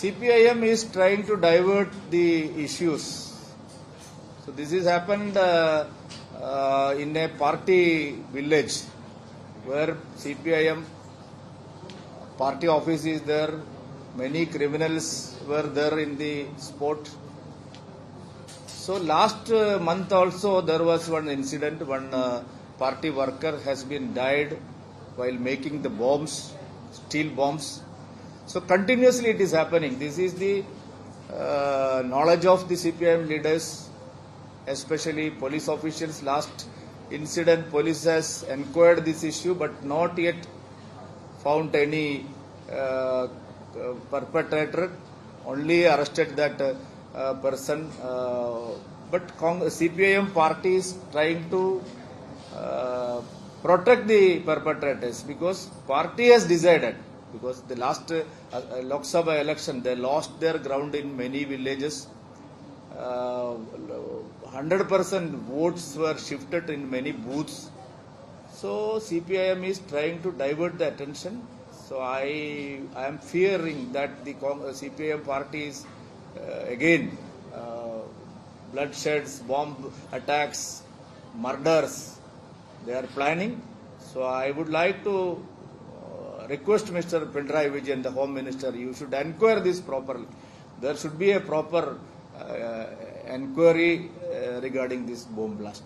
CPIM is trying to divert the issues. So this has happened in a party village where CPIM party office is there. Many criminals were there in the spot. So last month also there was one incident. One party worker has been died while making the bombs, steel bombs. So continuously it is happening. This is the knowledge of the CPIM leaders, especially police officials. Last incident, police has inquired this issue but not yet found any perpetrator, only arrested that person. But CPIM party is trying to protect the perpetrators because party has decided, because the last Lok Sabha election they lost their ground in many villages. 100% votes were shifted in many booths. So CPIM is trying to divert the attention. So I am fearing that the CPIM party is again bloodsheds, bomb attacks, murders they are planning. So I would like to request Mr. Pinarayi Vijayan, the Home Minister, you should inquire this properly. There should be a proper inquiry regarding this bomb blast.